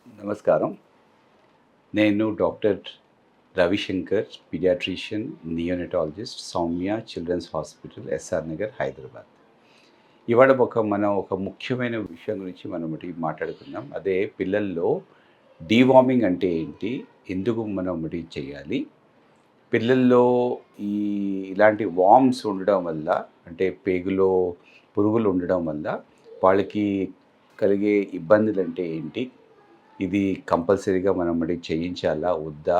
నమస్కారం. నేను doctor Ravishankar, paediatrician, neonatologist, Soumya children's hospital, SR Nagar, Hyderabad. ఇవాళ ఒక ముఖ్యమైన విషయం గురించి మనం ఒకటి మాట్లాడుకుందాం. అదే పిల్లల్లో డీవార్మింగ్ అంటే ఏంటి? ఎందుకు మనం ఒకటి చేయాలి? పిల్లల్లో ఈ ఇలాంటి వార్మ్స్ ఉండడం వల్ల, అంటే పేగులో పురుగులు ఉండడం వల్ల వాళ్ళకి కలిగే ఇబ్బందులంటే ఏంటి? ఇది కంపల్సరీగా మనం మరి చేయించాలా? వద్దా?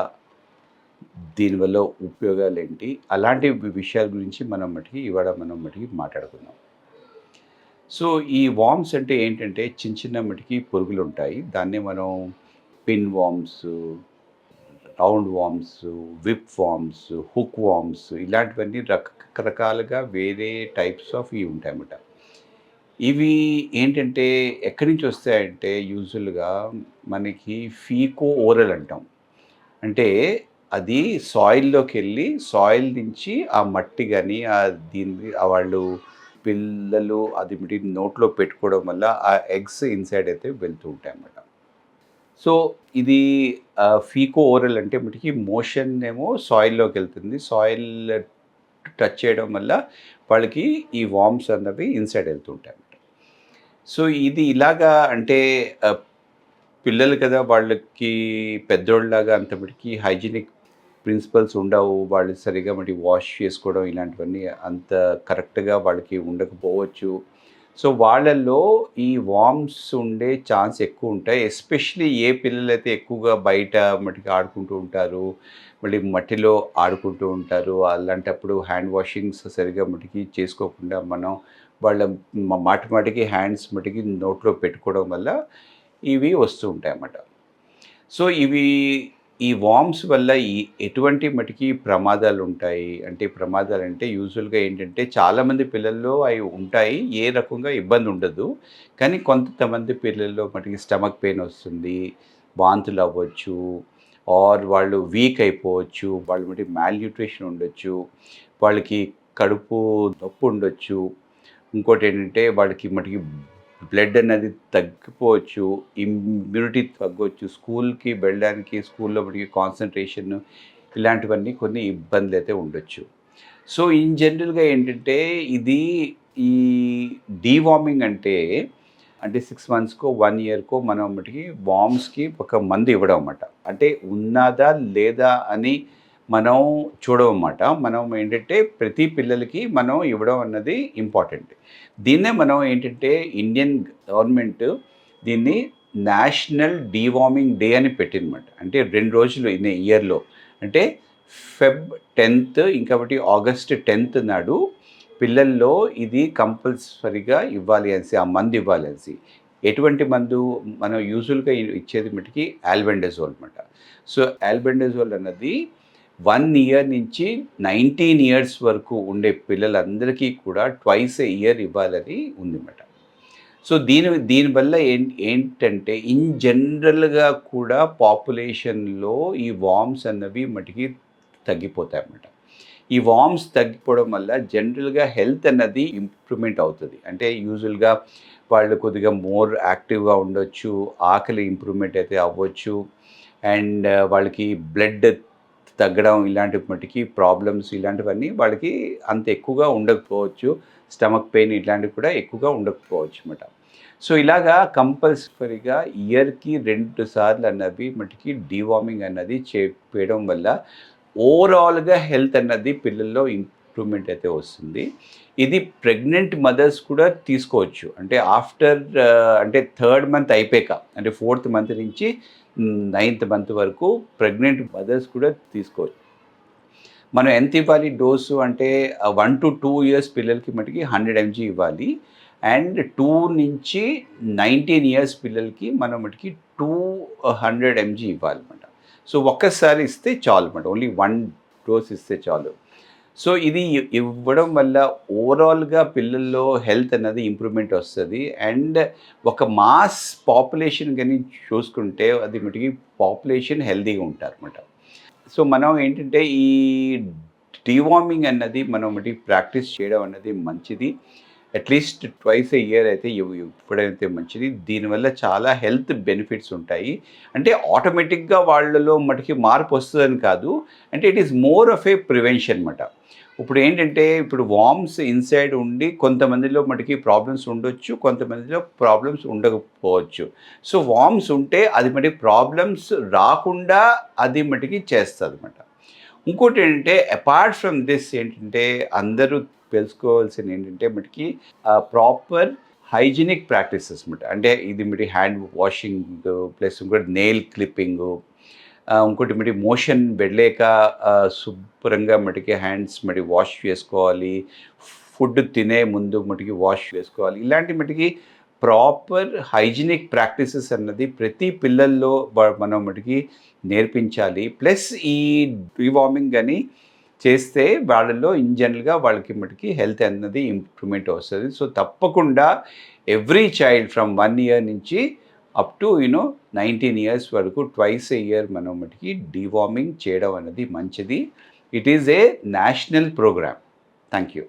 దీనివల్ల ఉపయోగాలేంటి? అలాంటి విషయాల గురించి మనం మటికి మాట్లాడుకుందాం. సో, ఈ వార్మ్స్ అంటే ఏంటంటే చిన్న మటికి పురుగులుంటాయి. దాన్నే మనం pin worms, round worms, whip worms, hook worms ఇలాంటివన్నీ రకరకాలుగా వేరే టైప్స్ ఆఫ్ ఇవి ఉంటాయన్నమాట. ఇవి ఏంటంటే ఎక్కడి నుంచి వస్తాయంటే యూజువల్‌గా మనకి ఫీకో ఓరల్ అంటాం. అంటే అది సాయిల్‌లోకెళ్ళి సాయిల్ నుంచి ఆ మట్టి గాని, దీన్ని వాళ్ళు పిల్లలు అది నోట్లో పెట్టుకోవడం వల్ల ఆ ఎగ్స్ ఇన్‌సైడ్ అయితే వెళ్తూ ఉంటాయన్నమాట. సో, ఇది ఫీకో ఓరల్ అంటే మటికి మోషన్ ఏమో సాయిల్‌లోకెళ్తుంది. సాయిల్ టచ్ చేయడం వల్ల వాళ్ళకి ఈ వార్మ్స్ అన్నవి ఇన్‌సైడ్ ఎళ్తూ ఉంటాయన్నమాట. సో, ఇది ఇలాగా అంటే ఆహ్, పిల్లలు కదా! వాళ్ళకి పెద్దోళ్ళలాగా అంత మటికి హైజీనిక్ ప్రిన్సిపల్స్ ఉండవు. వాళ్ళు సరిగ్గా వాష్ చేసుకోవడం ఇలాంటివన్నీ అంత కరెక్ట్‌గా వాళ్ళకి ఉండకపోవచ్చు. సో, వాళ్ళల్లో ఈ వార్మ్స్ ఉండే ఛాన్స్ ఎక్కువుంటాయి. ఎస్పెషల్లీ ఏ పిల్లలైతే ఎక్కువగా బయట మటికి ఆడుకుంటూ ఉంటారు. మళ్ళీ మట్టిలో ఆడుకుంటూ ఉంటారు. అలాంటప్పుడు హ్యాండ్ వాషింగ్స్ సరిగ్గా మటికి చేసుకోకుండా మనం వాళ్ళ మాటి మాటికి హ్యాండ్స్ మటికి నోట్లో పెట్టుకోవడం వల్ల ఇవి వస్తూ ఉంటాయన్నమాట. సో, ఈ వార్మ్స్ వల్ల ఎటువంటి మటికి ప్రమాదాలుంటాయి? అంటే ప్రమాదాలంటే యూజువల్‌గా ఏంటంటే చాలామంది పిల్లల్లో అయి ఉంటాయి. ఏ రకంగా ఇబ్బందుండదు. కానీ కొంతమంది పిల్లల్లో మటికి స్టమక్ పెయిన్ వస్తుంది. వాంతులవ్వచ్చు. వాళ్ళు వీక్ అయిపోవచ్చు. వాళ్ళు మాల్‌న్యూట్రిషన్ ఉండొచ్చు. వాళ్ళకి కడుపు నొప్పుండొచ్చు. ఇంకోటేంటంటే వాడికి మటికి బ్లడ్ అనేది తగ్గిపోవచ్చు. ఇమ్యూనిటీ తగ్గొచ్చు. స్కూల్‌కి వెళ్ళడానికి స్కూల్‌లో మటికి కాన్సంట్రేషన్ ఇలాంటివన్నీ కొన్ని ఇబ్బందులైతే ఉండొచ్చు. సో, ఇన్ జనరల్‌గా ఏంటంటే ఇది ఈ డీవార్మింగ్ అంటే 6 మంత్స్‌కో, 1 ఇయర్‌కో మనం మటికి వార్మ్స్‌కి ఒక మందు ఇవ్వడం అన్నమాట. అంటే ఉన్నదా? లేదా? అని మనం చూడమన్నమాట. మనం ఏంటంటే ప్రతి పిల్లలకి మనం ఇవ్వడం అన్నది ఇంపార్టెంట్. దీన్నే మనం ఏంటంటే ఇండియన్ గవర్నమెంట్ దీన్ని నేషనల్ డీవార్మింగ్ డే అని పెట్టిందన్నమాట. అంటే 2 రోజులు ఇన్ ఏ ఇయర్‌లో. అంటే ఫెబ్ 10థ్ ఇంకొకటి ఆగస్ట్ 10థ్ నాడు పిల్లల్లో ఇది కంపల్సరీగా ఇవ్వాలి అనేసి, ఆ మందు ఇవ్వాలి అనేసి. ఎటువంటి మందు? మనం యూజువల్‌గా ఇచ్చేది మటికి ఆల్బెండజోల్ అనమాట. సో, ఆల్బెండజోల్ అన్నది 1 ఇయర్ నుంచి 19 ఇయర్స్ వరకు ఉండే పిల్లలందరికీ కూడా ట్వైస్ ఎ ఇయర్ ఇవ్వాలని ఉందన్నమాట. సో, దీనివల్ల ఏంటంటే ఇన్ జనరల్‌గా కూడా పాపులేషన్‌లో ఈ వార్మ్స్ అన్నవి మటికి తగ్గిపోతాయన్నమాట. ఈ వార్మ్స్ తగ్గిపోవడం వల్ల జనరల్‌గా హెల్త్ అన్నది ఇంప్రూవ్‌మెంట్ అవుతది. అంటే యూజువల్‌గా వాళ్ళు కొద్దిగా మోర్ యాక్టివ్‌గా ఉండొచ్చు. ఆకలి ఇంప్రూవ్‌మెంట్ అయితే అవ్వచ్చు. అండ్ వాళ్ళకి బ్లడ్ తగ్గడం ఇలాంటి మటికి ప్రాబ్లమ్స్ ఇలాంటివన్నీ వాళ్ళకి అంత ఎక్కువగా ఉండకపోవచ్చు. స్టమక్ పెయిన్ ఇట్లాంటివి కూడా ఎక్కువగా ఉండకపోవచ్చు మాట. సో, ఇలాగా కంపల్సరీగా ఇయర్‌కి 2 సార్లు అన్నవి మటికి డీవార్మింగ్ అన్నది చేపియడం వల్ల ఓవరాల్‌గా హెల్త్ అన్నది పిల్లల్లో ఇంప్రూవ్‌మెంట్ అయితే వస్తుంది. ఇది ప్రెగ్నెంట్ మదర్స్ కూడా తీసుకోవచ్చు. అంటే ఆఫ్టర్ అంటే థర్డ్ మంత్ అయిపోయాక, అంటే ఫోర్త్ మంత్ నుంచి నైన్త్ మంత్ వరకు ప్రెగ్నెంట్ మదర్స్ కూడా తీసుకోవచ్చు. మనం ఎంత ఇవ్వాలి డోసు అంటే 1-2 ఇయర్స్ పిల్లలకి మటికి 100 ఎంజీ ఇవ్వాలి. అండ్ 2 నుంచి 19 ఇయర్స్ పిల్లలకి మనం మటికి 200 ఎంజీ ఇవ్వాలన్నమాట. సో, ఒక్కసారి ఇస్తే చాలన్నమాట. ఓన్లీ 1 డోస్ ఇస్తే చాలు. సో, ఇది ఇవ్వడం వల్ల ఓవరాల్‌గా పిల్లల్లో హెల్త్ అన్నది ఇంప్రూవ్‌మెంట్ వస్తది. అండ్ ఒక మాస్ పాపులేషన్ గాని చూసుకుంటే అది మటికి పాపులేషన్ హెల్తీగా ఉంటారన్నమాట. సో, మనం ఏంటంటే ఈ డీవార్మింగ్ అన్నది మనం ప్రాక్టీస్ చేయడం అన్నది మంచిది. అట్లీస్ట్ ట్వైస్ ఏ ఇయర్ అయితే ఇప్పుడైతే మంచిది. దీనివల్ల చాలా హెల్త్ బెనిఫిట్స్ ఉంటాయి. అంటే ఆటోమేటిక్‌గా వాళ్ళలో మటికి మార్పొస్తదని కాదు. అంటే it is more of A prevention మాట. ఇప్పుడేంటంటే, ఇప్పుడు వార్మ్స్ ఇన్‌సైడ్ ఉండి కొంతమందిలో మటికి ప్రాబ్లమ్స్ ఉండొచ్చు. కొంతమందిలో ప్రాబ్లమ్స్ ఉండకపోవచ్చు. సో, వార్మ్స్ ఉంటే అది మటికి ప్రాబ్లమ్స్ రాకుండా అది మటికి చేస్తదనమాట. ఇంకోటేంటంటే అపార్ట్ ఫ్రమ్ దిస్ ఏంటంటే అందరూ తెలుసుకోవాల్సిందేంటంటే మటికి ప్రాపర్ హైజీనిక్ ప్రాక్టీసెస్ మాట. అంటే ఇది మరి హ్యాండ్ వాషింగ్ ప్లస్ ఇంకోటి నెయిల్ క్లిప్పింగు, ఇంకోటి మరి మోషన్ వెళ్ళలేక శుభ్రంగా మటికి హ్యాండ్స్ మరి వాష్ చేసుకోవాలి. ఫుడ్ తినే ముందు మటికి వాష్ చేసుకోవాలి. ఇలాంటి మటికి ప్రాపర్ హైజీనిక్ ప్రాక్టీసెస్ అన్నది ప్రతి పిల్లల్లో మనం మటికి నేర్పించాలి. ప్లస్ ఈ డీవార్మింగ్ అని చేస్తే వాళ్ళలో ఇన్ జనరల్‌గా వాళ్ళకి మటికి హెల్త్ అన్నది ఇంప్రూవ్‌మెంట్ వస్తది. సో, తప్పకుండా ఎవ్రీ చైల్డ్ ఫ్రమ్ 1 ఇయర్ నుంచి అప్ టు 19 ఇయర్స్ వరకు ట్వైస్ ఎ ఇయర్ మనం మటికి డీవార్మింగ్ చేయడం అనేది మంచిది. It is a national programme. Thank you.